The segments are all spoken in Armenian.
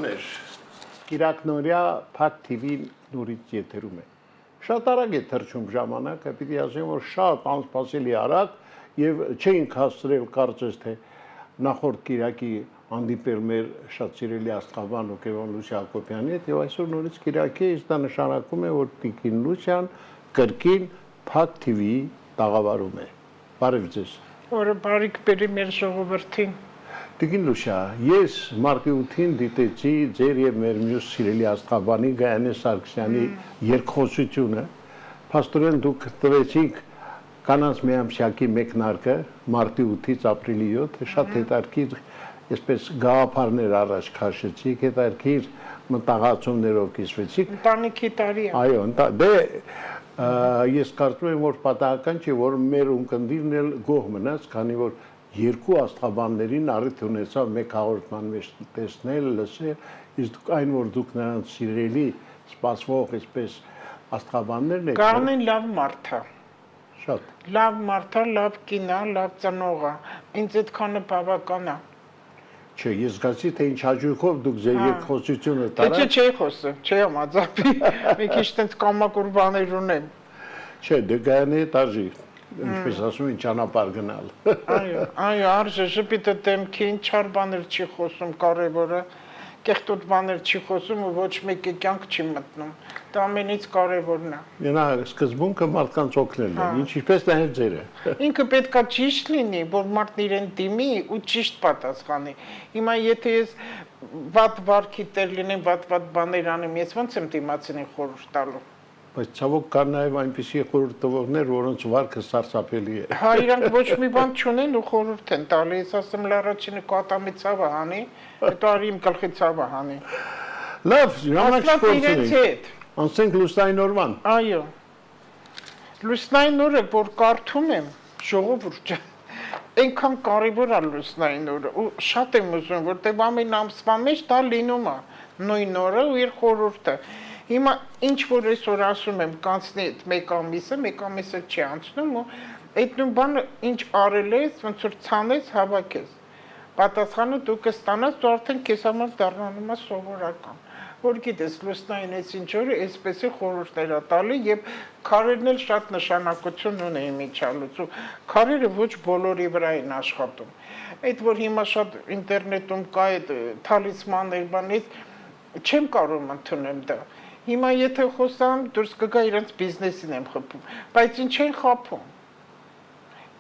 բարեկամներ, Կիրակնորյա Փակ TV-ն նորից եթերում է։ Շատ արագ է թռչում ժամանակը, պիտի ասեմ, որ շատ անսպասելի արագ եւ չէինք հասցրել կարծես թե նախորդ Կիրակի հանդիպել մեր շատ սիրելի աստղաբան Հոկեբան Լուսիա Հակոբյանի հետ եւ այսօր նորից Կիրակի է, դա նշանակում է, որ Տիկին Լուսիան կրկին Փակ TV-ի տաղավարում է։ Բարև ձեզ։ Օրը բարիք բերի մեր ժողովրդին։ Տիկին Լուսիա, ես մարտի 8-ին դիտեցի ձեր եւ մեր մյուս սիրելի աստղաբանի Գայանե Սարգսյանի երկխոսությունը։ Փաստորեն դուք տվեցիք կանանց միամսյակի մեկնարկը մարտի 8-ից ապրիլի 7-ը շատ հետաքրքիր, այսպես գաղափարներ առաջ քաշեցիք, հետաքրքիր մտահղացումներով կիսվեցիք։ Ընտանիքի տարի է։ Այո, դե ես կարծում եմ, որ պատահական չէ, որ մեր ունկնդիրն էլ գոհ մնաց, քանի որ երկու աստղաբաններին առիթ ունեցավ մեկ հաղորդման մեջ տեսնել, լսել, իսկ այն որ դուք նրանց սիրելի սպասվող այսպես աստղաբաններն եք։ Գարնին լավ մարդ է։ Շատ։ Լավ մարդ է, լավ կին է, լավ ծնող է։ Ինձ այդքանը բավական է։ Չէ, ես զգացի, թե ինչ հաջողով դուք ձեր երկխոսությունը տարաք։ Չէ, չէի խոսում, չէ համաձայնվի։ Մի քիչ տենց կամակոր բաներ ունեմ։ Չէ, դե Գայանե տարժի, ինչպես ասում են, ճանապարհ գնալ։ Այո, արժե ժպիտը դեմքին չար բաներ չի խոսում, կարևորը կեղտոտ բաներ չի խոսում ու ոչ մեկի կյանք չի մտնում։ Դա ամենից կարևորն է։ Նա սկզբունքը մարդկանց օգնելն է, ինչպես նաև ձերը։ Ինքը պետքա ճիշտ լինի, որ մարդն իրեն դիմի ու ճիշտ պատասխանի։ Հիմա եթե ես վատ վարքի տեր լինեմ, վատ բաներ անեմ, ես ո՞նց եմ դիմացին խորհուրդ տալու։ Բայց ցավոք կան նաև այնպիսի խորհուրդ տվողներ, որոնց վարքը սարսափելի է։ Հա, իրանք ոչ մի բան չունեն ու խորհուրդ են տալի, ես ասեմ լարաչինը կատամի ցավը հանի, հետո արի իմ գլխի ցավը հանի։ Լավ, ժամանակ շփոթենք։ Անցենք լուսնային օրվան։ Այո։ Լուսնային օրը, որ կարդում եմ, ժողովուրդ այնքան կարևոր է լուսնային օրը ու շատ եմ ուզում, որտեղ ամեն ամսվա մեջ դա լինում է նույն օրը ու իր խորհուրդը։ Հիմա ինչ որ այսօր ասում եմ, կանցնի այդ մեկ ամիսը չի անցնում ու այդ նույն բանը ինչ արել ես, ոնց որ ցանես, հավաքես։ Պատասխանը դու կստանաս, դու արդեն քեզ համար դառնանում է սովորական։ Որ գիտես, լուսնային այս ինչ օրը այսպեսի խորհուրդներ է տալի եւ քարերն էլ շատ նշանակություն ունեն միջալուց ու քարերը ոչ բոլորի վրա են աշխատում։ Այդ որ հիմա շատ ինտերնետում կա այդ թալիսմաններ, բանից չեմ կարող ընդունել դա։ Հիմա եթե խոսամ, դուրս կգա իրենց բիզնեսին եմ խփում, բայց ինչ են խափում։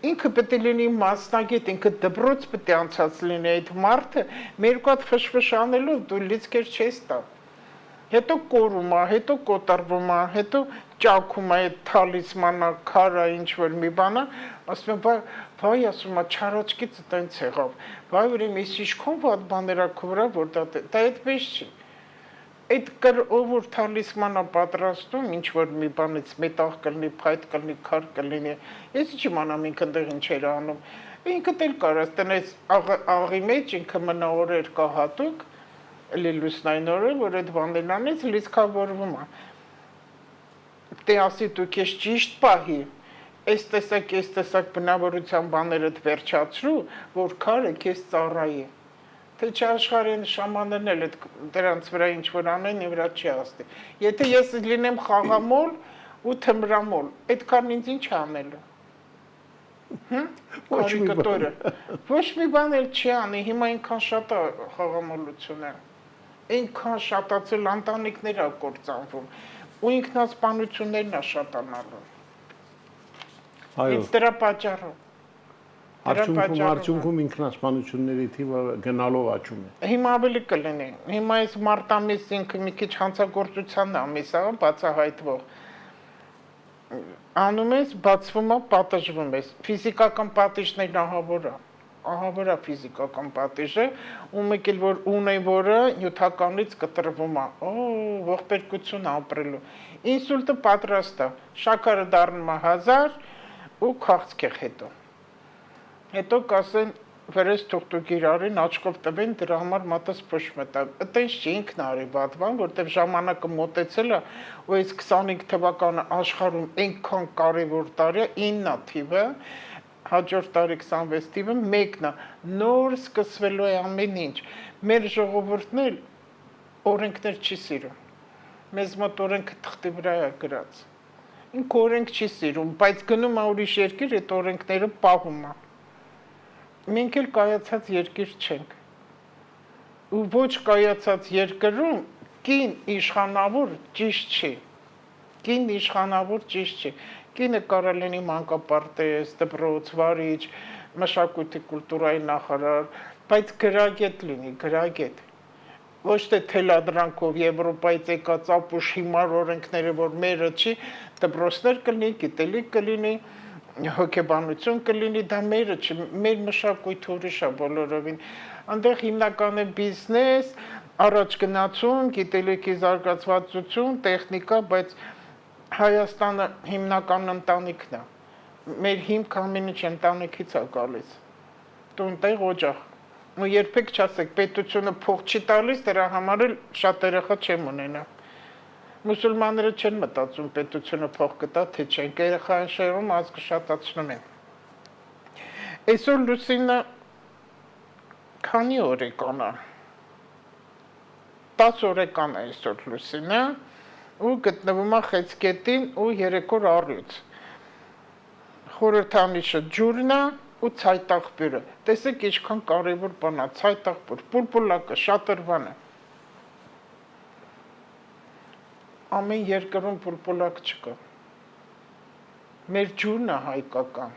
Ինքը պետք է լինի մասնագետ, ինքը դպրոց պետք է անցած լինի այդ մարդը, մեր կողմ ֆշֆշ անելով դու լիցքեր չես տա։ Հետո կորում է, հետո կոտրվում է, հետո ճաքում է այդ թալիսմանը, քարը, ինչ որ մի բան է, ասում եմ, վայ, ասում եմ, չարաճկից տենց եղավ։ Վայ, ուրեմն ես ինչքան վատ բաներ ա քվրա, որ դա այդպես չի։ Այդ ով որ թալիսմանը պատրաստում, ինչ որ մի բանից մետաղ կլինի, փայտ կլինի, քար կլինի, ես ինչ իմանամ ինքը այնտեղ ինչեր անում։ Ինքը դել կարաս տնես աղի մեջ ինքը մնա օրեր կա հատուկ, լուսնային օրը, որ այդ բաներն անես, լիցքավորվում է։ Դե ասի դու քեզ ճիշտ պահի, այս տեսակ բնավորության բաներդ վերջացրու, որ քարը քեզ ծառայի։ Թե չաշխարհին շամաններն էլ դրանց վրա ինչ որ անեն, վրա չի ասի։ Եթե ես լինեմ խաղամոլ ու թմրամոլ, այդքան ինձ ինչ անելու։ Կարիկատորը։ Ոչ մի բան էլ չի անի, հիմա այնքան շատ է խաղամոլությունը։ Այնքան շատացել ընտանիքներ ա կործանվում ու ինքնասպանություններն ա շատանալու։ Այո։ Դրա պատճառով։ Արդյունքում ինքնասպանությունների թիվը գնալով աճում է։ Հիմա ավելի կլինի։ Հիմա այս մարտ ամիս ինքը մի քիչ հանցագործության ամիս է, բացահայտվող։ Անում ես, բացվում է, պատժվում ես։ Ֆիզիկական պատիժներն ահավոր է ֆիզիկական պատիժը, ու մեկ էլ որ ունի որը նյութականից կտրվում է։ Ողբերգություն ապրելու։ Ինսուլտը պատրաստ է։ Շաքարը դառնում է 1000 ու քաղցք է հետո։ Հետո կասեն վրես թուղթուկ իրարին աչքով տվեն դրա համար մատս փոշմետա։ Այտենց չի ինքն արի վատվան, որտեվ ժամանակը մոտեցել է ու այս 25 թվականը աշխարհում այնքան կարևոր տարի է 9 թիվը, հաջորդ տարի 26 թիվը մեկն է, նոր սկսվելու է ամեն ինչ։ Մեր ժողովուրդն էլ օրենքներ չի սիրում։ Մեզ մոտ օրենքը թղթի վրա է գրած։ Ինքը օրենք չի սիրում, բայց գնում է ուրիշ երկիր, այդ օրենքները պահում է։ Մենք էլ կայացած երկիր չենք։ Ու ոչ կայացած երկրում կին իշխանավոր ճիշտ չի։ Կին իշխանավոր ճիշտ չի։ Կինը կարող լինի մանկապարտեզ, դպրոց, վարիչ, մշակույթի կուլտուրայի նախարար, բայց գրագետ լինի, գրագետ։ Ոչ թե թելադրանքով Եվրոպայից եկած ապուշ հիմար օրենքները, որ մերը չի, դպրոցներ կլինի, գիտելիք կլինի, հոգեբանություն կլինի, դա մերը չի, մեր մշակույթը ուրիշ է բոլորովին։ Այնտեղ հիմնական է բիզնես, առաջ գնացում, գիտելիքի զարգացվածություն, տեխնիկա, բայց Հայաստանը հիմնական ընտանիքն է։ Մեր հիմք ամեն ինչ ընտանիքից է գալիս։ Տունտեղ օջախ։ Ու երբեք չասեք, պետությունը փող չի տալիս, դրա համար էլ շատ երեխա չեմ ունենա։ Մուսուլմանները չեն մտածում պետությունը փող կտա, թե չեն, երեխային շեղում ազգը շատացնում են։ Այսօր Լուսինը քանի օրեկան է։ 10 օրեկան է այսօր Լուսինը, ու գտնվում է Խեցգետին ու 3 օր առյուծ։ Խորհրդանիշը ջուրն է ու ցայտաղբյուրը։ Տեսեք ինչքան կարևոր բան է, ցայտաղբյուր, պուլպուլակը, շատրվանը։ Ամեն երկրում պուլպուլակ չկա։ Մեր ջուրն է հայկական։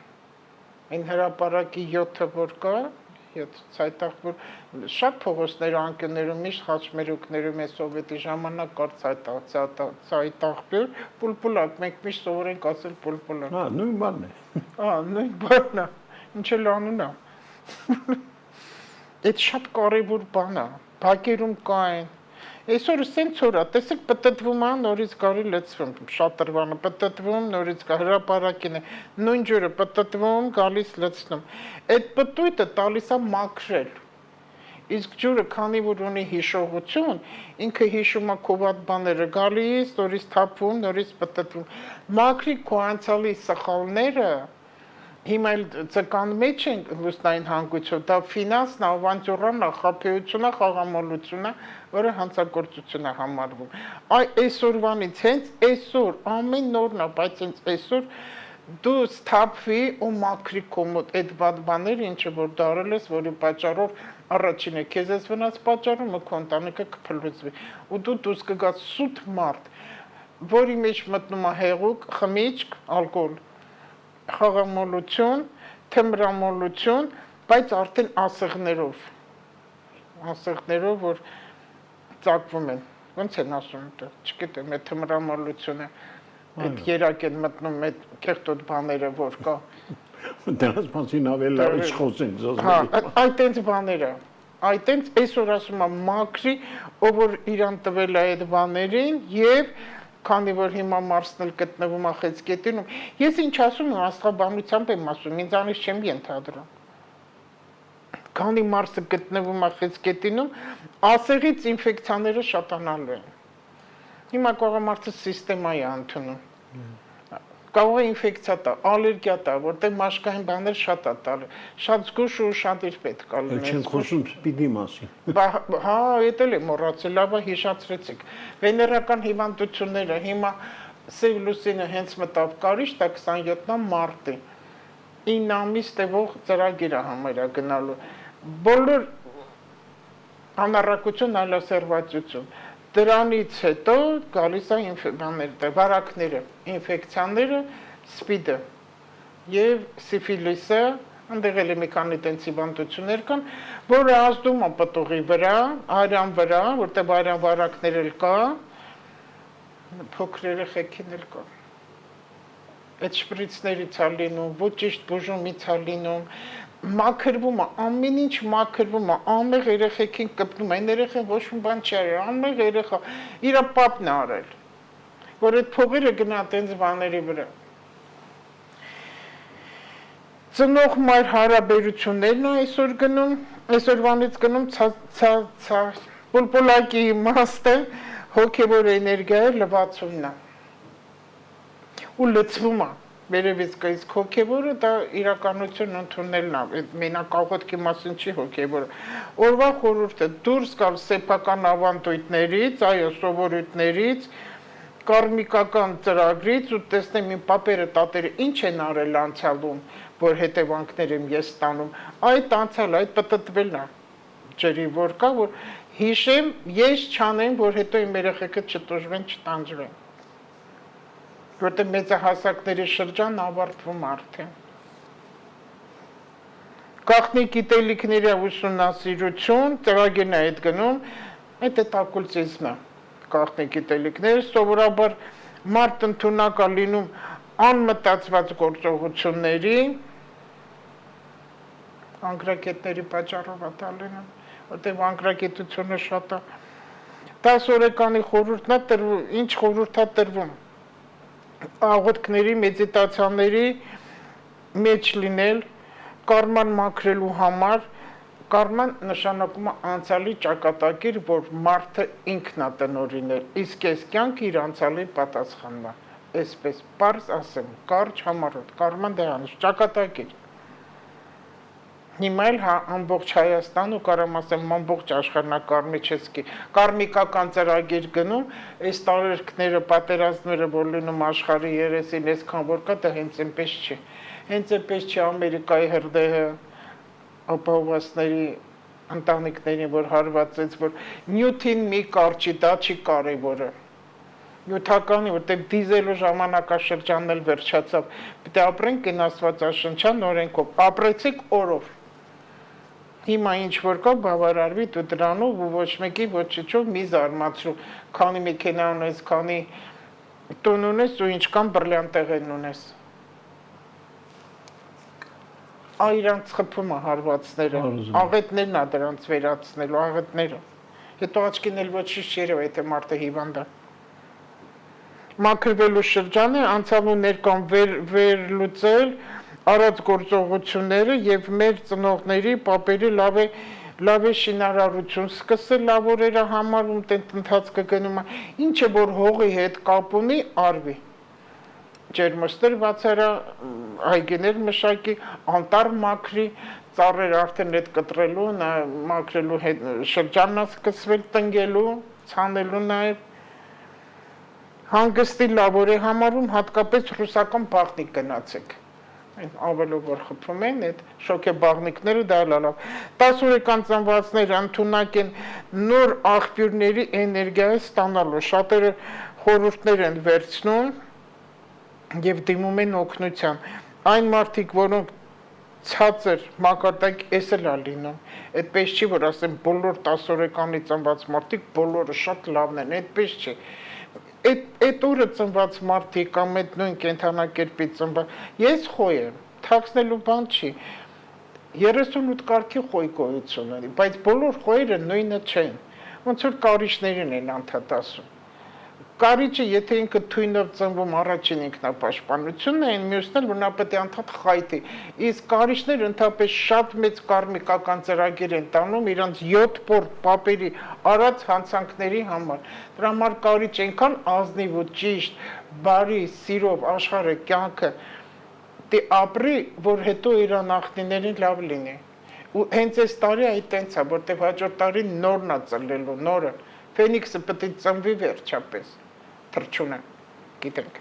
Այն հրապարակի 7-ը որ կա, 7 ցայտաղբյուր, շատ փողոցներ անկյուններում, միշտ խաչմերուկներում է սովետի ժամանակ կար ցայտաղբյուր, պուլպուլակ, մենք միշտ սովորենք ասել պուլպուլակ։ Հա, նույն բանն է։ Նույն բանն է։ Ինչ էլ անուն է։ Այդ շատ կարևոր բան է։ Բակերում կային։ Այսօր սենց օր է, տեսեք պտտվում է, նորից գարի լցվում, շատրվանը պտտվում, նորից գա հրապարակին է, նույն ջուրը պտտվում, գալիս լցնում։ Այդ պտույտը տալիս է մաքրել։ Իսկ ջուրը քանի որ ունի հիշողություն, ինքը հիշում է քո վատ բաները, գալիս, նորից թափվում, նորից պտտվում։ Մաքրի քո անցյալի սխալները, հիմա էլ ցկան մեջ են լուսնային հանգույցով, դա ֆինանսն է, ավանտյուրան է, խաբեությունն է, խաղամոլությունն է, որը հանցագործություն է համարվում։ Այսօրվանից հենց այսօր ամեն նորն է, բայց հենց այսօր դու սթափվի ու մաքրի քո մոտ այդ վատ բաները, ինչը որ դարել ես, որի պատճառով առաջինը քեզ ես վնաս պատճառում, քո ընտանիքը կփլուզվի։ Ու դու դուրս կգաս սուտ մարդ, որի մեջ մտնում է հեղուկ, խմիչք, ալկոհոլ, խաղամոլություն, թմրամոլություն, բայց արդեն ասեղներով, որ ծակվում են, ոնց են ասում դա, չգիտեմ, այդ թմրամոլությունը, այդ երակ են մտնում այդ կեղտոտ բաները, որ կա։ Դրանց մասին ավելի լավ ինչ խոսենք, հա, այդ տենց բաները, այդ տենց այսօր ասում եմ մաքրի, ով որ իրան տվել է այդ բաներին և քանի որ հիմա Մարսն էլ գտնվում է Խեցգետինում, ես ինչ ասում եմ, աստղաբանությամբ եմ ասում, ինձանից չեմ ենթադրում։ Քանի Մարսը գտնվում է Խեցգետինում, ասեղից ինֆեկցիաները շատանալու են։ Հիմա կարող է մարդը սիստեմա է ընդունում։ Կարող է ինֆեկցիա տա, ալերգիա տա, որտեղ մաշկային բաներ շատ է տալու։ Շատ զգուշ ու շատ իր պետք է լինի։ Չեն խոսում սպիդի մասին։ Հա, էդ էլ է մոռացել, լավ է հիշացրեցիք։ Վեներական հիվանդությունները հիմա Սև Լուսինը հենց մտավ կարիճ, դա 27-ն մարտի։ 9 ամիս տևող ծրագիր է համարյա գնալու։ Բոլոր անառակություն, այլասերվածություն։ Դրանից հետո գալիս է վարակները, ինֆեկցիաները, սպիդը և սիֆիլիսը, այնտեղ էլ մի քանի տենց հիվանդություններ կան, որը ազդում է պտուղի վրա, արյան վրա, որտեղ արյան վարակներ էլ կա, փոքր երեխեքին էլ կա։ Այդ շպրիցներից է լինում, ոչ ճիշտ բուժումից է լինում, մաքրվում է, ամեն ինչ մաքրվում է, ամեղ երեխեքին կպնում է, այն երեխեն ոչ մի բան չի արել, ամեղ երեխա, իրա պապն է արել, որ այդ փողերը գնա տենց բաների վրա։ Ծնող մայր հարաբերություններն է այսօր գնում, այսօրվանից գնում պուլպուլակի իմաստը, հոգևոր էներգիայի լվացումն է։ Ու լցվում է, Վերևից կայս հոգևորը դա իրականություն ընդունելն է, մենակ աղոթքի մասին չի հոգևորը։ Օրվա խորհուրդը դուրս գալ սեփական ավանդույթներից, այո, սովորույթներից, կարմիկական ծրագրից ու տեսնեմ իմ պապերը, տատերը ինչ են արել անցյալում, որ հետևանքներ եմ ես ստանում, այդ անցյալ, այդ պտտվելն է ջրի որ կա, որ հիշեմ, ես չանեմ, որ հետո իմ երեխեքը չտուժվեն, չտանջվեն։ Որտեղ մեծահասակների շրջան ավարտվում արդեն։ Գաղտնի գիտելիքների ուսումնասիրություն, ծրագիրն է այդ գնում, այդ է օկուլտիզմը, գաղտնի գիտելիքներ, սովորաբար մարդ ընդունակ է լինում անմտածված գործողությունների, անկրակետների պատճառով է դա լինում, որտեղ անկրակետությունը շատ է, 10 օրեկանի խորհուրդն է տրվում, ինչ խորհուրդ է տրվում, աղոթքների, մեդիտացիաների մեջ լինել, կարման մաքրելու համար, կարման նշանակում է անցյալի ճակատագիր, որ մարդը ինքն է տնօրինել, իսկ այս կյանքը իր անցյալի պատասխանն է, այսպես պարզ ասեմ, կարճ համառոտ, կարման դրանց ճակատագիր։ Հիմա էլ ամբողջ Հայաստան ու կարամ ասեմ ամբողջ աշխարհն է կարմիկական ծրագիր գնում, այս տարերքները, պատերազմները, որ լինում աշխարհի երեսին, այսքան որ կա, դա հենց այնպես չի։ Հենց այնպես չի Ամերիկայի հրդեհը ապահովվածների ընտանիքներին, որ հարվածեց, որ նյութին մի կարճի, դա չի կարևորը։ Նյութականի, որտեղ դիզելու ժամանակաշրջանն էլ վերջացավ, պետք է ապրենք այն Աստվածաշնչյան օրենքով, ապրեցիք օրով։ Հիմա ինչ որ կա բավարարվի դու դրանով ու ոչ մեկի ոչիչով մի զարմացրու, քանի մեքենա ունես, քանի տուն ունես ու ինչքան բրլյանտեղեն ունես։ Իրանց խփում է հարվածները, աղետներն է դրանց վերացնելու, աղետները։ Հետո աչքին էլ ոչինչ չերևա, եթե մարդը հիվանդ է։ Մաքրվելու շրջանը անցյալու ներկան վերլուծել արած գործողությունները եւ մեր ծնողների, պապերի լավ է շինարարություն սկսել լավ օրերը համարում տենց ընթացքը գնում է, ինչը որ հողի հետ կապ ունի, արվի։ Ջերմոստեր բացարա, այգիներ մշակի, անտառ մաքրի, ծառեր արդեն հետ կտրելու, մաքրելու շրջանն է սկսվել տնգելու, ցանելու նաեւ հանգստի լավ օր է համարում, հատկապես ռուսական բաղնիք գնացեք։ Ավելով որ խփում են, այդ շոկեբաղնիկները դա լավ։ 10 օրեկան ծնվածները ընդունակ են նոր աղբյուրների էներգիա ստանալու, շատերը խորհուրդներ են վերցնում եւ դիմում են օգնության։ Այն մարդիկ, որոնք ցածր մակարդակ էսել է լինում, այդպես չի, որ ասեմ բոլոր 10 օրեկանի ծնված մարդիկ բոլորը շատ լավն են, այդպես չի։ Այդ օրը ծնված մարդիկ կամ այդ նույն կենթանակերպի ծնված, ես խոյ եմ, թաքցնելու բան չի, 38 կարգի խոյ գոյություն ունի, բայց բոլոր խոյերը նույնը չեն, ոնց որ կարիճներին են անդադասում։ Կարիճը, եթե ինքը թույնով ծնվում առաջին ինքնապաշտպանությունն է, մյուսն էլ, որ նա պետք է անդադ խայտի, իսկ կարիճները ընդհանրապես շատ մեծ կարմիկական ծրագիր են տանում իրանց 7 պոր պապերի արած հանցանքների համար։ Դրա համար կարիճ այնքան ազնիվ ու ճիշտ, բարի, սիրով աշխարհը կյանքը դե ապրի, որ հետո իր նախնիներին լավ լինի։ Ու հենց այս տարի այդ տենց է, որտեղ հաջորդ տարի նորն է ծլելու, նորը։ Ֆենիքսը պետք է ծնվի վերջապես, թռչունը, գիտենք։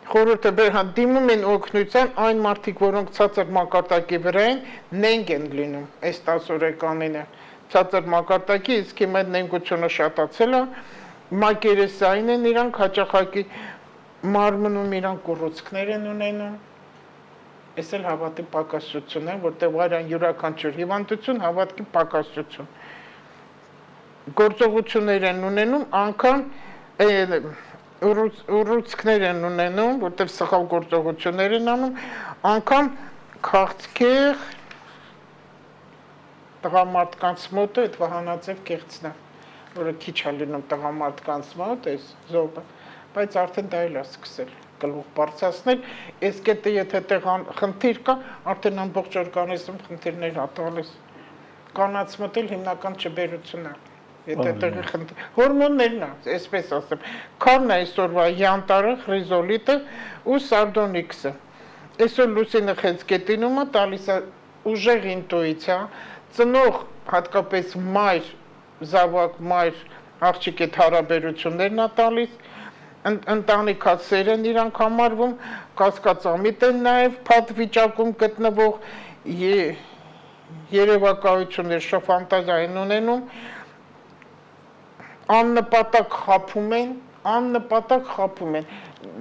Խորհուրդը դիմում են օգնության այն մարդիկ, որոնք ցածր մակարդակի վրա են, նենք են լինում, այս 10 օրեկանին է, ցածր մակարդակի, իսկ հիմա նենգությունը շատացել է, մակերեսային են իրանք, հաճախակի մարմնում իրանք ուռուցքներ են ունենում, այս էլ հավատի պակասություն է, որտեղ արյան յուրաքանչյուր հիվանդություն, հավատքի պակասություն։ Գործողություններ են ունենում, անգամ ուռուցքներ են ունենում, որտեղ սխալ գործողություններ են անում, անգամ քաղցկեղ տղամարդկանց մոտ այդ վահանաձև կեղծն է, որը քիչ է լինում տղամարդկանց մոտ, այս զոբը, բայց արդեն դա էլ է սկսել գլուխ բարձրացնել, այս կետը եթե տեղ խնդիր կա, արդեն ամբողջ օրգանիզմ խնդիրներ է տալիս, կանանց մոտ էլ հիմնական չբերություն է։ Եթե տեղի հորմոններն է, այսպես ասեմ, քան այսօրվա յանտարը, խրիզոլիտը ու սարդոնիքսը։ Այսօր Լուսինը Խեցգետինումը տալիս է ուժեղ ինտուիցիա, ծնող հատկապես մայր, զավակ մայր աղջիկ այդ հարաբերություններն է տալիս, ընտանիքա սեր են իրանք համարվում, կասկածամիտ են նաև փաթ վիճակում գտնվող երևակայություններ շա ֆանտազիա են ունենում, աննպատակ խափում են,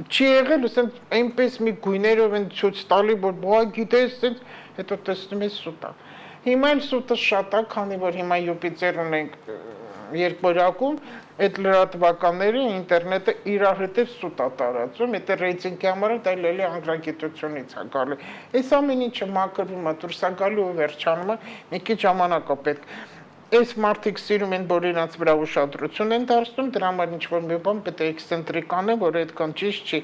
չի եղել, ասենք, այնպես մի գույներով են ցույց տալի, որ բա գիտես, հետո տեսնում ես սուտ է։ Հիմա էլ սուտը շատ է, քանի որ հիմա Յուպիտեր ունենք երկորակում, այդ լրատվականները, ինտերնետը իրար հետև սուտ է տարածում, եթե ռեյտինգի համար դա լելի անգրագիտությունից է գալի։ Այս ամեն ինչը մաքրվում է, դուրս է գալու ու վերջանում է, մի քիչ ժամանակ է պետք։ Այս մարդիկ սիրում են, որ իրենց վրա ուշադրություն են դարձնում, դրա համար ինչ-որ մի բան պետք է էքսցենտրիկ անեն, որ այդքան ճիշտ չի։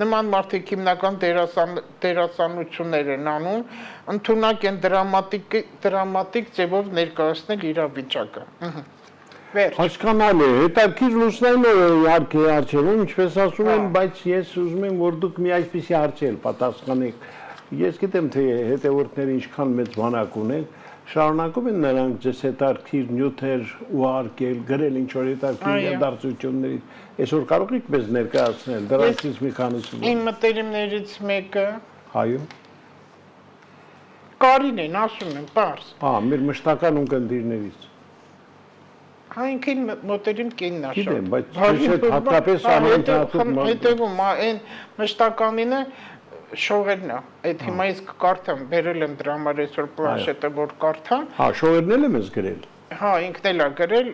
Նման մարդիկ հիմնական դերասանություններ են անում, ընդունակ են դրամատիկ ձևով ներկայացնել իրավիճակը։ Հասկանալի է, հետաքրքիր Լուսնայինը իհարկե հարցերում, ինչպես ասում են, բայց ես ուզում եմ, որ դուք մի այսպիսի հարցեր պատասխանեք։ Ես գիտեմ, թե հետևորդները ինչքան մեծ բանակ ունեն, շարունակում են նրանք ձեզ հետաքրքիր նյութեր ուղարկել, գրել ինչ-որ հետաքրքիր իրադարձություններից։ Այսօր կարող եք մեզ ներկայացնել դրանցից մի քանիսը։ Իմ մտերիմներից մեկը Այո։ Կարինեն, ասում եմ, պարզ։ Մեր մշտական ունկնդիրներից։ Ինքին մոտերիմ կինն է շատ։ Գիտեմ, բայց հատկապես ամենաթափում հետևում այն մշտականինը շողերն է։ Այդ հիմա ես կկարդամ, բերել եմ դրա համար այսօր պլանշետը, որ կարդամ։ Շողերն էլ եմ ես գրել։ Ինքն էլ է գրել։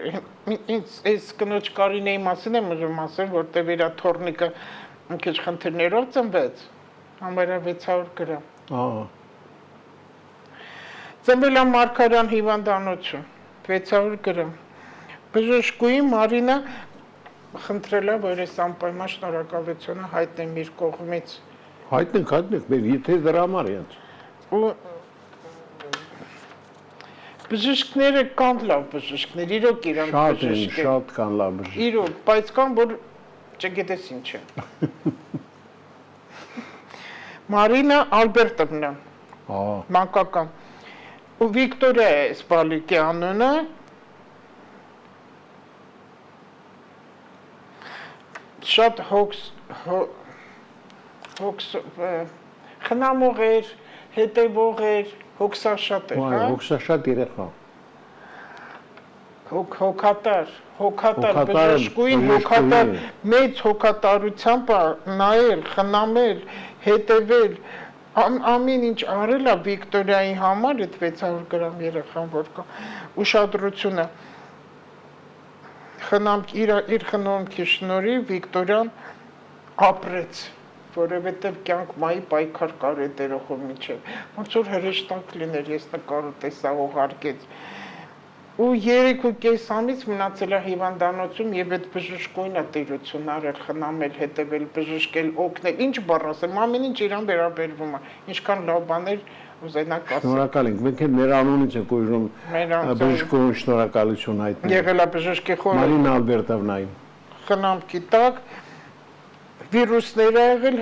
Ինձ այս կնոջ Կարինեի մասին եմ ուզում ասել, որտեղ իր թորնիկը մի քիչ խնդիրներով ծնվեց։ Համարյա 600 գրամ։ Ծնվել է Մարգարյան հիվանդանոցում, 600 գրամ։ Բժշկուհի Մարինա խնդրել է, որ այս անպայման շնորհակալությունը հայտնեմ իր կողմից։ Հայտնենք, մեր եթե դրա համար են։ Ու բժիշկները կան լավ բժիշկներ, իրոք իրանք բժիշկ են։ Շատ կան լավ բժիշկ։ Իրոք, բայց կան, որ չգիտես ինչ է։ Մարինա Ալբերտովնա։ Մանկական։ Ու Վիկտորիա Սպալիկի անունը շատ խնամող էր, հետևող էր, հոգսաշատ էր, հա? Հոգսաշատ երեխա։ Հոգատար բժշկուհին, հոգատար, մեծ հոգատարությամբ նայել, խնամել, հետևել, ամեն ինչ արել է Վիկտորիայի համար, այդ 600 գրամ երեխան, որ կա, ուշադրությունը։ Իր խնամքի շնորհիվ Վիկտորիան ապրեց, որովհետև կյանք մայի պայքար կար այդ երեխու միջև։ Ոնց որ հրեշտակ լիներ, ես նկարը տեսա ուղարկեց։ Ու 3.5 ամիս մնացել է հիվանդանոցում եւ այդ բժշկուհին է տիրություն արել, խնամել, հետևել, բժշկել, օգնել, ինչ բառ ասեմ, ամեն ինչ իրան վերաբերվում է։ Ինչքան լավ բաներ ուզենակ ասել։ Շնորհակալ ենք, մենք էլ մեր անունից ենք ուզում բժշկուհուն շնորհակալություն հայտնել։ Եղել է բժշկի խորհուրդ Մարինա Ալբերտովնային։ Խնամքի տակ վիրուսներ ա եղել,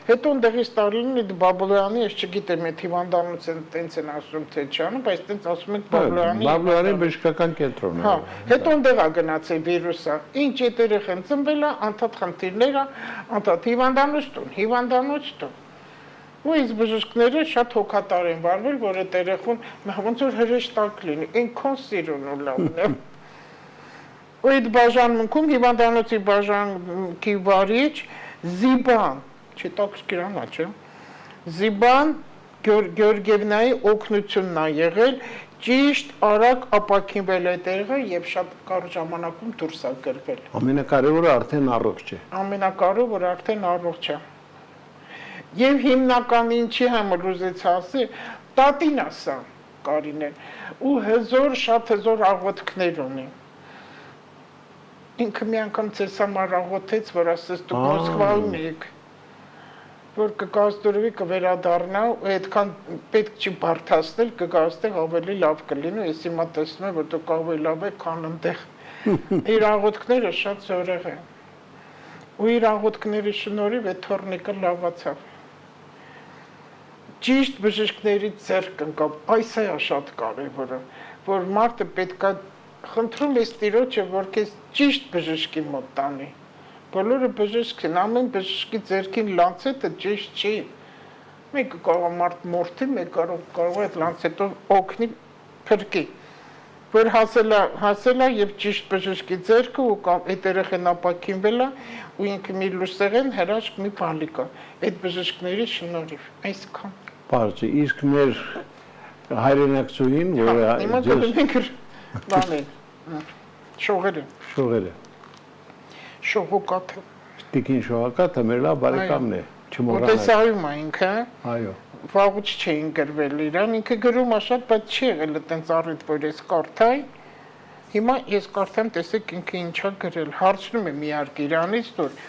հետո ընդեղից տարին այդ Բաբլոյանի, ես չգիտեմ, այդ հիվանդանոցն տենց են ասում, թե չանում, բայց տենց ասում ենք Բաբլոյանի։ Բաբլոյանի բժշկական կենտրոնն է։ Հետո ընդեղ ա գնացել վիրուսը։ Ինչ այդ երեխան ծնվել է, անդադ խնդիրներ ա, անդադ հիվանդանոց տուն։ Ու այս բժիշկները շատ հոգատար են վարվել, որ այդ երեխուն ոնց որ հրեշտակ լինի, այնքան սիրուն ու լավն է։ Ու այդ բաժանմունքում հիվանդանոցի բաժանքի վարիչ Զիբան, չի տաքսկիրանա, չէ։ Զիբան Գյորգիևնայի օգնությունն ա եղել, ճիշտ արագ ապաքինվել այդ երեխան եւ շատ կարճ ժամանակում դուրս ա գրվել։ Ամենակարևորը արդեն առողջ է։ Ամենակարևորը արդեն առողջ է։ Եվ հիմնական ինչի համար ուզեց ասել, տատին ասա Կարինեն, ու շատ հզոր աղոթքներ ունի։ Ինքը մի անգամ ձեզ համար աղոթեց, որ ասես դուք Մոսկվայում եք, որ կգազդուրվի կվերադառնա, ու այդքան պետք չի բարդացնել, կգազդեղ ավելի լավ կլինի, ես հիմա տեսնում եմ, որ դուք ավելի լավ եք, քան ընդեղ։ Իր աղոթքները շատ զորեղ են։ Ու իր աղոթքների շնորհիվ այդ թորնիկը լավացավ։ Ճիշտ բժիշկների ձեռք ընկավ, այս է շատ կարևորը, որ մարդը պետքա խնդրում ես Տիրոջը, որ քեզ ճիշտ բժշկի մոտ տանի։ Բոլորը բժիշկ են, ամեն բժշկի ձեռքին լանցետը ճիշտ չի։ Մեկը կարող է մարդ մորթի, մեկը կարող է այդ լանցետով օգնի փրկի։ Որ հասել է եւ ճիշտ բժշկի ձեռքը ու այդ երեխան ապակինվել է ու ինքը մի լուսեղեն հրաշք մի բալիկա այդ բժիշկների շնորհիվ այսքան Բարձի իսկ մեր հայրենակցուին որը հիմա մենք բանեն շողերը շողոկաթը Տիկին շողակաթը մեր լավ բարեկամն է չմոռանալ Ուտեսայում է ինքը այո վաղուց չէին գրվել իրան ինքը գրում է շատ բայց չի եղել այդպես առիթ որ ես կարդայի հիմա ես կարդամ տեսեք ինքը ինչա գրել հարցնում եմ իհարկե իրանից դուր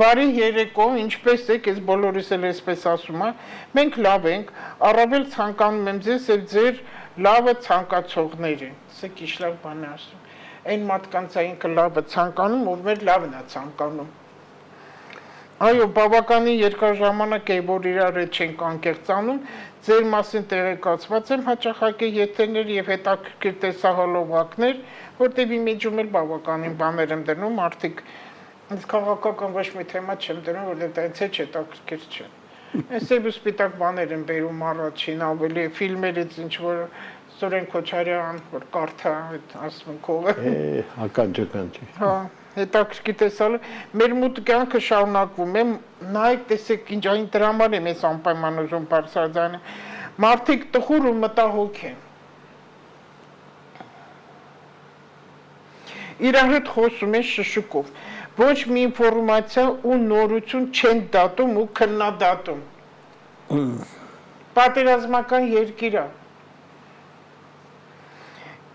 բարի երեկո ինչպես եք ես բոլորիս էլ այսպես ասում եմ մենք լավ ենք առավել ցանկանում եմ ձեզ եւ ձեր լավը ցանկացողներին ասեք ինչ լավ բան է ասում այն մարդկանց է ինքը լավը ցանկանում որ մեր լավն է ցանկանում Այո, բավականին երկար ժամանակ է, որ իրար հետ չենք անկեղծանում, ձեր մասին տեղեկացված եմ հաճախակի եթերներ եւ հետաքրքիր տեսահոլովակներ, որտեղ իմիջում էլ բավականին բաներ եմ դնում, արդիկ ինձ քաղաքական ոչ մի թեմա չեմ դնում, որտեղ դա ինձ հետ հետաքրքիր չէ։ Այսպես ու սպիտակ բաներ եմ բերում առաջին ավելի ֆիլմերից ինչ որ Սուրեն Քոչարյան, որ կարդա, այդ ասում են կողը։ Ականջի։ Հա հետաքրքիր տեսալ մեր մոտ կյանքը շարունակվում է նայեք տեսեք ինչ այն դրա համար եմ ես անպայման ուզում բարձրաձայնը մարդիկ տխուր ու մտահոգ են իրար հետ խոսում են շշուկով ոչ մի ինֆորմացիա ու նորություն չեն դատում ու քննադատում պատերազմական երկիր է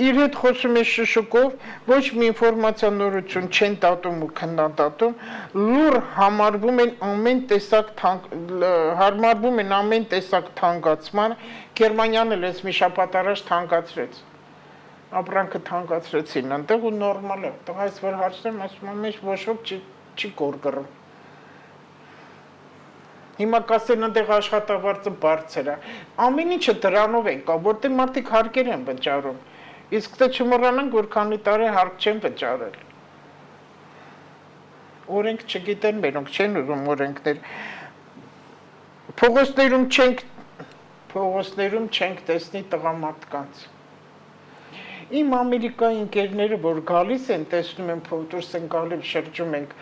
Իր հետ խոսում է շշուկով, ոչ մի ինֆորմացիա նորություն չեն դատում ու քննադատում, լուր համարվում են ամեն տեսակ թանկացման, Գերմանիան էլ էս մի շաբաթ առաջ թանկացրեց, ապրանքը թանկացրեցին, այնտեղ ու նորմալ է, տղայս որ հարցնեմ, ասում եմ, մեջ ոչ ոք չի կորկռում։ Հիմա կասեն այնտեղ աշխատավարձը բարձր է, ամեն ինչը դրանով է կա, որտեղ մարդիկ հարկեր են վճարում։ Իսկ դե չմոռանանք, որ քանի տարի հարկ չեն վճարել։ Օրենք չգիտեն, մենոնք չեն ուզում օրենքներ։ Փողոցներում չենք տեսնի տղամարդկանց։ Իմ Ամերիկայի ընկերները, որ գալիս են, տեսնում են դուրս են գալիս, շրջում ենք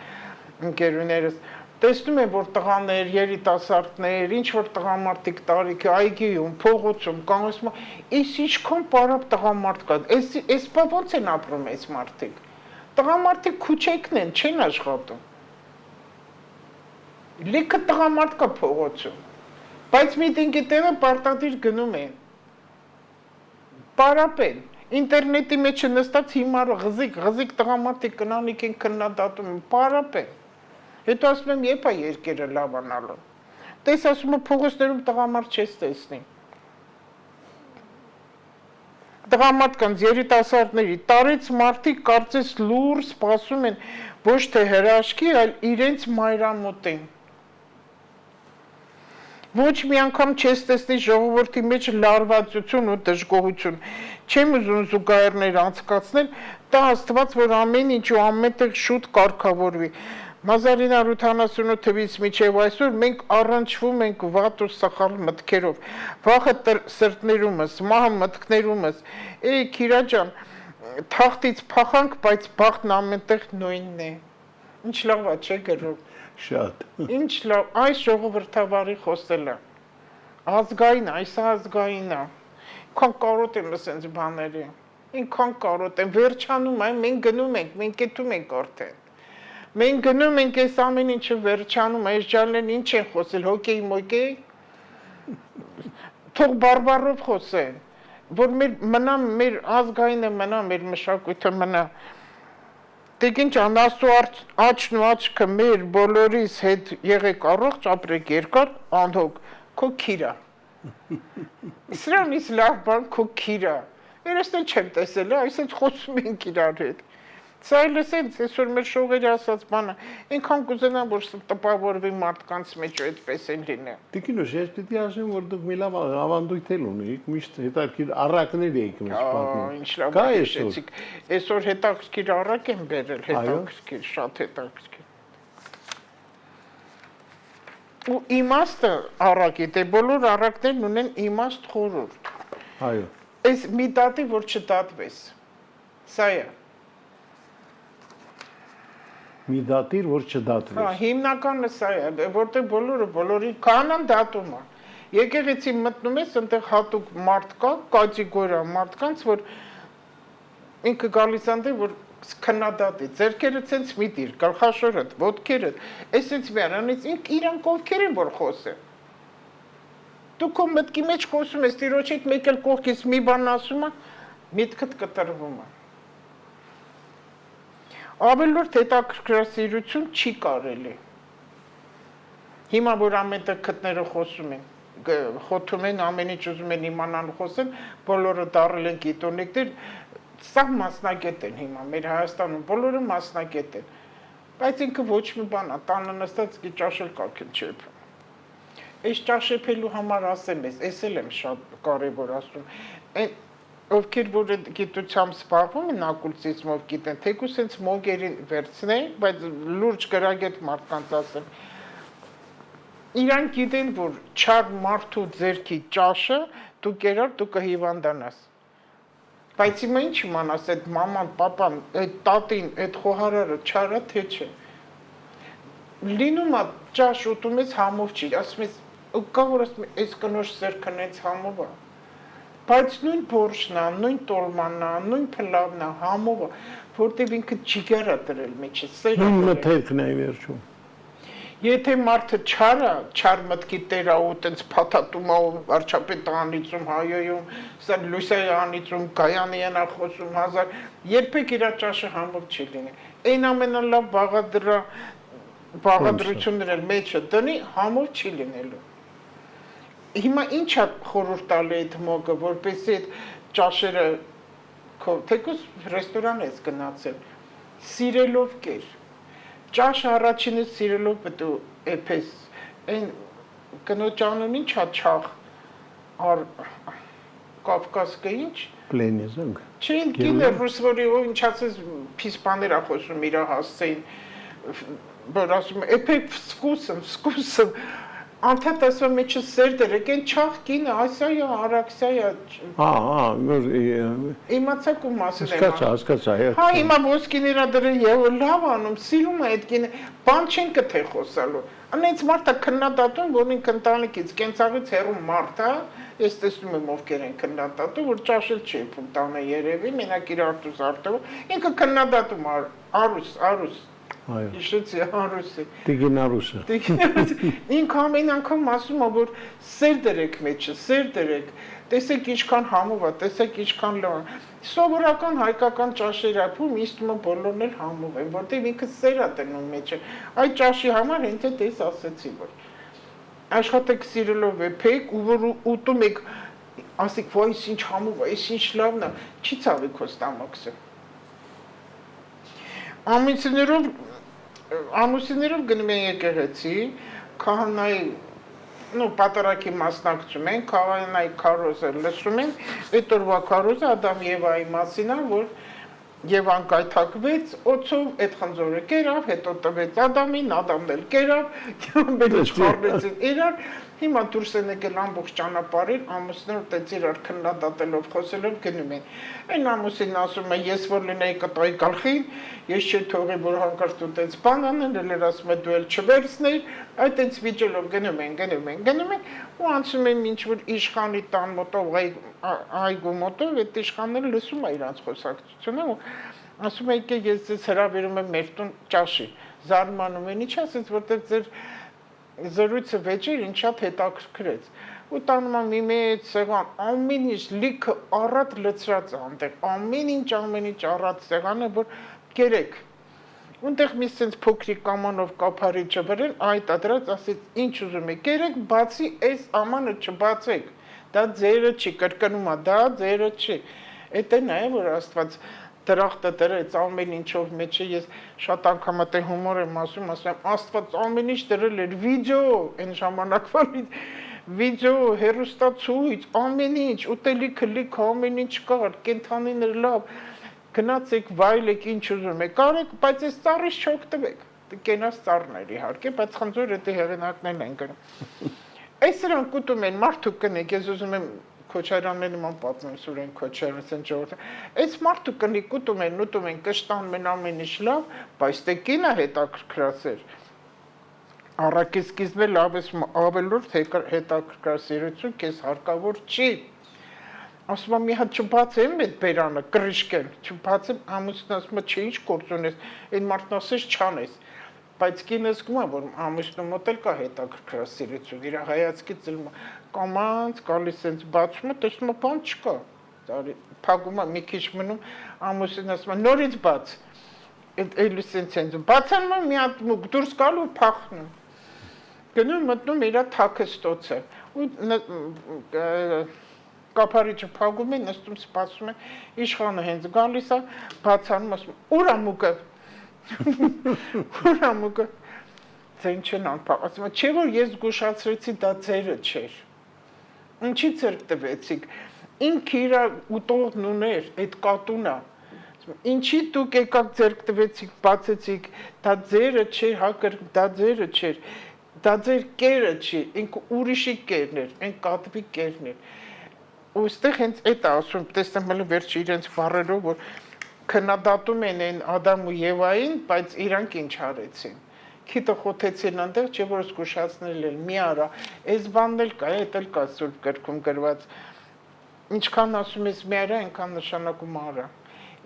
ընկերուներս, տեսնում են, որ տղաներ, երիտասարդներ, ինչ որ տղամարդիկ տարիքի այգիում, փողոցում, կանոսում, այս ինչքան պարապ տղամարդ կա, այս բա ոնց են ապրում այս մարդիկ, տղամարդիկ քուչեքն են, չեն աշխատում, լիքը տղամարդ կա փողոցում, բայց միտինգի տեղը պարտադիր գնում են, պարապ են, ինտերնետի մեջ նստած հիմար ղզիկ տղամարդիկ կնանիք են քննադատում, պարապ են, Հետո ասում եմ, եփա երկերը լավանալու։ Տես ասում եմ, փողոցներում տղամարդ չես տեսնի։ Տղամարդ կանց երիտասարդների տարեց մարդիկ կարծես լուր սպասում են ոչ թե հրաշքի, այլ իրենց մայրամուտին։ Ոչ մի անգամ չես տեսնի ժողովրդի մեջ լարվածություն ու դժգոհություն։ Չեմ ուզում զուգահեռներ անցկացնել, տա Աստված, որ ամեն ինչ ու ամենտեղ շուտ կարգավորվի։ 1988 թվականից մինչև այսօր մենք առնչվում ենք վատ ու սխալ մտքերով, վախը սրտներումս, մահը մտքներումս, Քիրա ջան, թախտից փախանք, բայց բախտն ամենտեղ նույնն է, ինչ լավ է, չէ գրում, Շատ, ինչ լավ, այս ժողովրդավարի խոսելը, ազգային, այս ազգային է, ինքան կարոտ եմ ասենց բաների, ինքան կարոտ եմ, վերջանում է, մենք գնում ենք, մենք կետում ենք արդեն, Մենք գնում ենք այս ամեն ինչը վերջանում, այս ջալներն ինչ են խոսել, հոկեի մոկեի, թող բարբարով խոսեն, որ մեր ազգայինը մնա, մեր մշակույթը մնա, դեք ինչ անաստու աչն ու աչքը մեր բոլորիս հետ եղեք առողջ, ապրեք երկար, անհոգ, քո քիրա, սրանից լավ բան քո քիրա, երեսն չեմ տեսել, այսինչ խոսում ենք իրար հետ, Սա էլ էսենց, այսօր մեր շողերի ասած բանը, այնքան կուզենամ, որ տպավորվի մարդկանց մեջ այդպես են լինի։ Տիկինոս, ես պիտի ասեմ, որ դուք մի լավ ավանդույթ էլ ունեիք, միշտ հետաքրքիր առակներ էիք մեզ պատմում։ Ինչ լավ Կա հիշեցիք։ Այսօր հետաքրքիր առակ են բերել, հետաքրքիր, շատ հետաքրքիր։ Ու իմաստը առակի, դե բոլոր առակներն ունեն իմաստ խորհուրդ։ Այո։ Այս մի դատի, որ չդատվես։ Սա է։ Մի դատիր, որ Հա, չդատվես։ հիմնականը սա է, որտեղ բոլորի կանան դատում է։ Եկեղեցի մտնում ես, այնտեղ հատուկ մարդ կա, կատեգորիա մարդկանց, որ ինքը գալիս անտեղ, որ քննադատի, ձերքերը ցենց մի դիր, գլխաշորդ, ոտքերը, այսպես միանից իրանք ովքեր են որ խոսեն։ Դու քո մտքի մեջ խոսում ես, տիրոջ հետ մեկ էլ կողքից մի բան ասում է, միտքդ կտրվում է։ Ավելորդ հետաքրքրասիրություն չի կարելի։ Հիմա որ ամենտեղ քթները խոսում են, խոթում են, ամեն ինչ ուզում են իմանալ խոսեն, բոլորը դառել են գիտոնիկներ, սա մասնագետ են հիմա մեր Հայաստանում, բոլորը մասնագետ են։ Բայց ինքը ոչ մի բան է, տանը նստած գի ճաշել կակել չեփ։ Այս ճաշեփելու համար ասեմ ես, ես էլ եմ շատ կարևոր ասում։ Այն ովքեր որ գիտությամբ զբաղվում են ակուլտիզմով գիտեն, թեկուզ հենց մոգերին վերցնեն, բայց լուրջ գրագետ մարդկանց ասեմ։ Իրանք գիտեն, որ չար մարդու ձերքի ճաշը դու կերար, դու կհիվանդանաս։ Բայց հիմա ինչ իմանաս, այդ մաման, պապան, այդ տատին, այդ խոհարարը չարա թե չէ։ Լինում է ճաշ ուտում ես համով չի, ասում ես, կա որ ասում ես, այս կնոջ ձերքն հենց համով է։ Բայց նույն բորշն է, նույն տոլմանն է, նույն փլավն է, համով է, որտեղ ինքը ջիգար է դրել մեջը, սեր է Նույն դրել։ մթերքն է վերջում։ Եթե մարդը չար մտքի տեր է ու տենց փաթաթում է ու վարչապետը անիծում, հայոյում, սա լույսայի անիծում, գայանին է խոսում հազար, երբեք իր ճաշը համով չի լինի։ Այն ամենալավ բաղադրություններ էլ մեջը դնի, համով չի լինելու։ Հիմա ինչ է խորհուրդ տալի այդ մոգը, որպեսզի այդ ճաշերը թեկուզ ռեստորան ես գնացել, սիրելով կեր։ Ճաշը առաջինը սիրելով պետք է էփես, այն կնոջանուն ինչ է չաղ, Կովկասկը ինչ։ Պլենիզնք։ Չէ, ինքին է ռուսվորի ու ինչ ասես փիս բաներ է խոսում իր հասցեին, որ ասում է, էփեք սկուսım, անդադ ասում մեջը սեր դրեք, այն չաղ կինը, ասայա, արաքսայա։ Իմացակ ու մասին եմ։ Հասկացա։ Հա, հիմա ոսկիներա դրել եւ լավ անում, սիրում է այդ կինը, բան չեն կթե խոսալու։ Անից մարդը քննադատում, որ ինքը ընտանիքից կենցաղից հեռու մարդ է, ես տեսնում եմ ովքեր են քննադատում, որ ճաշել չի փում տանը երևի, մենակ իր արտուզ, ինքը քննադատում արուս Այո։ Հիշեցի Արուսի։ Տիգին Արուսը։ Ինքը ամեն անգամ ասում է, որ սեր դրեք մեջը, սեր դրեք, տեսեք ինչքան համով է, տեսեք ինչքան լավ է։ Սովորական հայկական ճաշեր ապում իստումը բոլորն էլ համով են, որտեղ ինքը սեր է դնում մեջը։ Այդ ճաշի համար հենց այդ ես ասեցի, որ աշխատեք սիրելով եփեք ու որ ուտում եք, ասեք, «Ոայ, ինչ համով է, ինչ լավն է», չի ցավի քո ստամոքսը։ Ամուսիններով գնում են եկեղեցի, քահանայի պատարակի մասնակցում են, քահանայի քարոզը լսում են, այդ օրվա քարոզը Ադամ Եվայի մասին է, որ Եվան կայթակվեց, օծով այդ խնձորը կերավ, հետո տվեց Ադամին, Ադամն էլ կերավ, մենջ խառնեցին իրար, հիմա դուրս են եկել ամբողջ ճանապարհին, ամուսինները տենց իրար քննադատելով, խոսելով գնում են։ Այն ամուսինն ասում է, ես որ լինեի կտայի գլխին, ես չի թողի, որ հանկարծ դու տենց բան անեն, էլ ասում է դու էլ չվերցնեիր, այդ տենց վիճելով գնում են, ու անցում են ինչ որ իշխանի տան մոտով, այգու մոտով, այդ իշխանները լսում է իրանց խոսակցությունը ու ասում է, եկե ես ձեզ հրավիրում եմ մեր տուն ճաշի, զարմանում են, ինչ ասեց, որտեղ ձեր զրույցը վեճեր ինչ շատ հետաքրքրեց։ Ու տանում եմ մի մեծ սեղան, ամեն ինչ լիքը առատ լցրած անտեղ, ամեն ինչ առատ սեղանը, որ կերեք։ Ունտեղ մի սենց փոքրիկ կամանով կափարիչը վրել, այդ ադրած ասեց, ինչ ուզում եք, կերեք, բացի այս ամանը չբացեք, դա ձերը չի, կրկնում է, դա ձերը չի։ Էդ է նաև, որ Աստված դրախտը դրեց ամեն ինչով մեջը ես շատ անգամ այդ հումոր եմ ասում Աստված ամեն ինչ դրել էր վիդեո այն ժամանակվա վիդեո հեռուստացույց ամեն ինչ ուտելիքը լիք ամեն ինչ կար կենթանիներ լավ գնացեք վայելեք ինչ ուզում եք կարեք բայց այս ծառից չօգտվեք կենաց ծառներ իհարկե բայց խնդրում դա հեղինակներն են գրում այս սրանք ուտում են մարդու կնեք ես ուզում եմ Քոչարյանների ման պատմում Սուրեն Քոչարյանն ժողովուրդ այս մարդու կնիկ ուտում են կշտանում են ամեն ինչ լավ բայց դե կինը հետաքրքրասեր առաքից սկիզբը լավ է ավելորդ հետաքրքրասիրություն քեզ հարկավոր չի ասում եմ մի հատ չբացեմ այդ բերանը կրիշկել չբացեմ ամուսնու ասում է չէ ինչ գործ ունես այն մարդն ասես չանես բայց կինը զգում է որ ամուսնու մոտ էլ կա հետաքրքրասիրություն իր հայացքից էլ կամանց գալիս sense բացում է տեսնում է բան չկա փակում է մի քիչ մնում ամուսինն ասում է նորից բաց էլի sense բացանում է մի հատ մուկ դուրս գալու փախնում գնում մտնում իր թաքստոցը ու կափարիչը փակում է նստում սպասում է իշխանը հենց գալիս է բացանում ասում ուր ամուկը ուր ամուկը ցեն չեն անփակ ասում է չէ որ ես զգուշացրեցի դա ձերը չէր ինչի ցերկ տվեցիք ինքը իր ուտողն ուներ այդ կատունը ինչի դուք եկաք ցերկ տվեցիք բացեցիք դա ձերը չէր հակր դա ձերը չէր դա ձեր կերը չի ինքը ուրիշի կերն էր այն կատվի կերն էր ու այստեղ հենց այդ ասում տեսնեմ հələ վերջ իրենց բառերով որ քննադատում են այն Ադամ ու Եվային բայց իրանք ինչ արեցին քիթը խոթեցին այնտեղ չէ որ զգուշացնել են մի արա այս բանն էլ կա այդ էլ կա սուրբ գրքում գրված ինչքան ասում ես մի արա այնքան նշանակում արա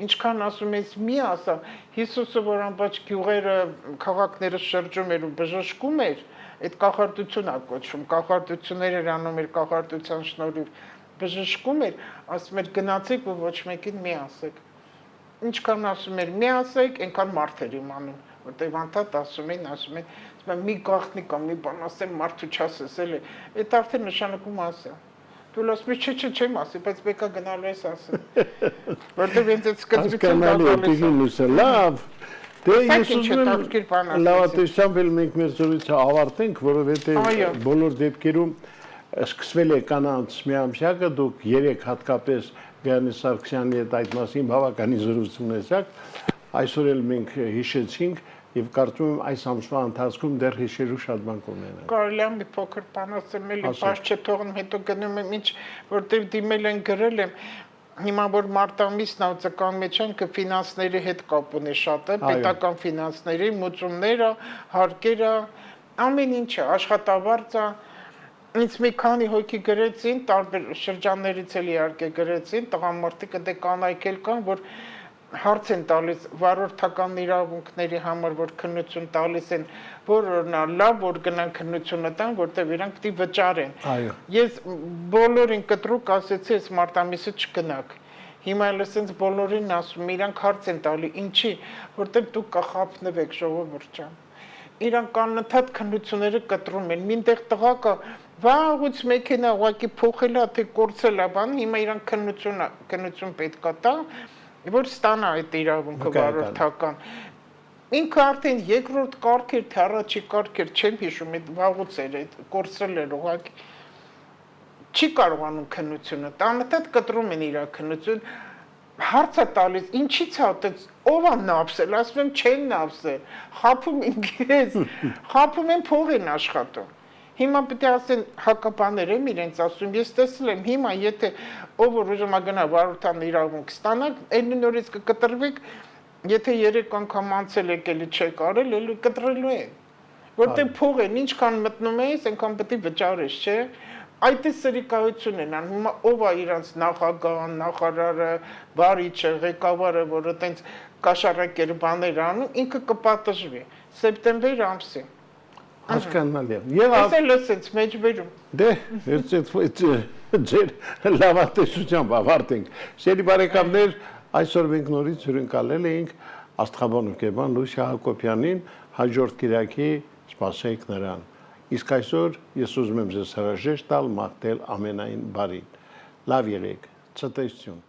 ինչքան ասում ես մի ասա Հիսուսը որ ամբողջ գյուղերը քաղաքները շրջում էր ու բժշկում էր այդ կախարդություն ա կոչվում կախարդություններ էր անում էր կախարդության շնորհիվ բժշկում էր ասում էր գնացեք ու ոչ մեկին մի ասեք ինչքան ասում էր մի ասեք այնքան մարդ էր իմանում որտեղ անդադ ասում են մի գաղտնի կամ մի բան ասեմ մարդու չասես էլի այդ արդեն նշանակում ասա դու ասում ես չէ չեմ ասի բայց մեկը գնալու ես ասել որտեղ ինձ այդ սկզբից լավ դե ես ուզում եմ լավատեսությամբ էլ մենք մեր զրույցը ավարտենք որովհետև բոլոր դեպքերում սկսվել է կանանց միամշակը դուք 3 հատկապես Գայանե Սարգսյանի հետ այդ մասին բավականին զրույց ունեցաք այսօր էլ մենք հիշեցինք եւ կարծում եմ այս ամսվա ընթացքում դեռ հիշելու շատ բան կունենանք կարելի է մի փոքր բան ասեմ էլի բաց չթողնում հետո գնում եմ ինչ որտեղ դիմել են գրել եմ հիմա որ մարտամիսն ա ծկան մեջ են կֆինանսների հետ կապ ունի շատ է պետական ֆինանսների մուծումները հարկերը ամեն ինչը աշխատավարձը ինձ մի քանի հոգի գրեցին տարբեր շրջաններից էլ իհարկե գրեցին տղամարդիկ դե կանայք էլ կան որ հարց են տալիս վարորդական իրավունքների համար որ քննություն տալիս են որ լավ որ գնան քննությունը տան որտեղ իրանք պիտի վճարեն ես բոլորին կտրուկ ասեցի այս մարտամիսը չգնաք հիմա էլ ասենց բոլորին ասում իրանք հարց են տալի ինչի որտեղ դուք կխափնվեք ժողովուրդ ջան իրանք անընդհատ քննությունները կտրում են մինտեղ տղակը վաղուց մեքենա ուղակի փոխել է թե կորցել է բան հիմա իրանք քննություն պետք է տա որ ստանա այդ իրավունքը վարորդական ինքը արդեն երկրորդ կարգ էր թե առաջի կարգ էր չեմ հիշում այդ վաղուց էր այդ կորցրել էր ուղղակի չի կարողանում քննությունը տանըտդ կտրում են իր քննություն հարց է տալիս ինչի՞ց է այդպես ով է նավսել ասում եմ չեն նավսել խափում են գես խափում են փող են աշխատում հիմա պետք է ասեն հակաբաներ եմ իրենց ասում ես տեսել եմ հիմա եթե ով որ ուզում է գնա վարորդան իրավունք ստանա ելնի նորից կկտրվեք եթե 3 անգամ անցել եք էլի չեք արել էլի կտրելու են որտեղ փող են ինչքան մտնում ես այնքան պետք է վճարես չէ այդ է սրիկայություն են անում հիմա ով է իրանց նախագահան նախարարը բարիչը ղեկավարը որ այտենց կաշառակեր բաներ անում ինքը կպատժվի սեպտեմբեր ամսին հասկանալի է եւ ասել ասենց մեջբերում դե այդ ձեր լավատեսությամբ ավարտենք սերի բարեկամներ այսօր մենք նորից հյուրընկալել էինք աստղաբան ու կերպարան Լուսիա Հակոբյանին հաջորդ կիրակի սպասեք նրան իսկ այսօր ես ուզում եմ ձեզ հրաժեշտ տալ մաղթել ամենայն բարին լավ եղեք ցտեսություն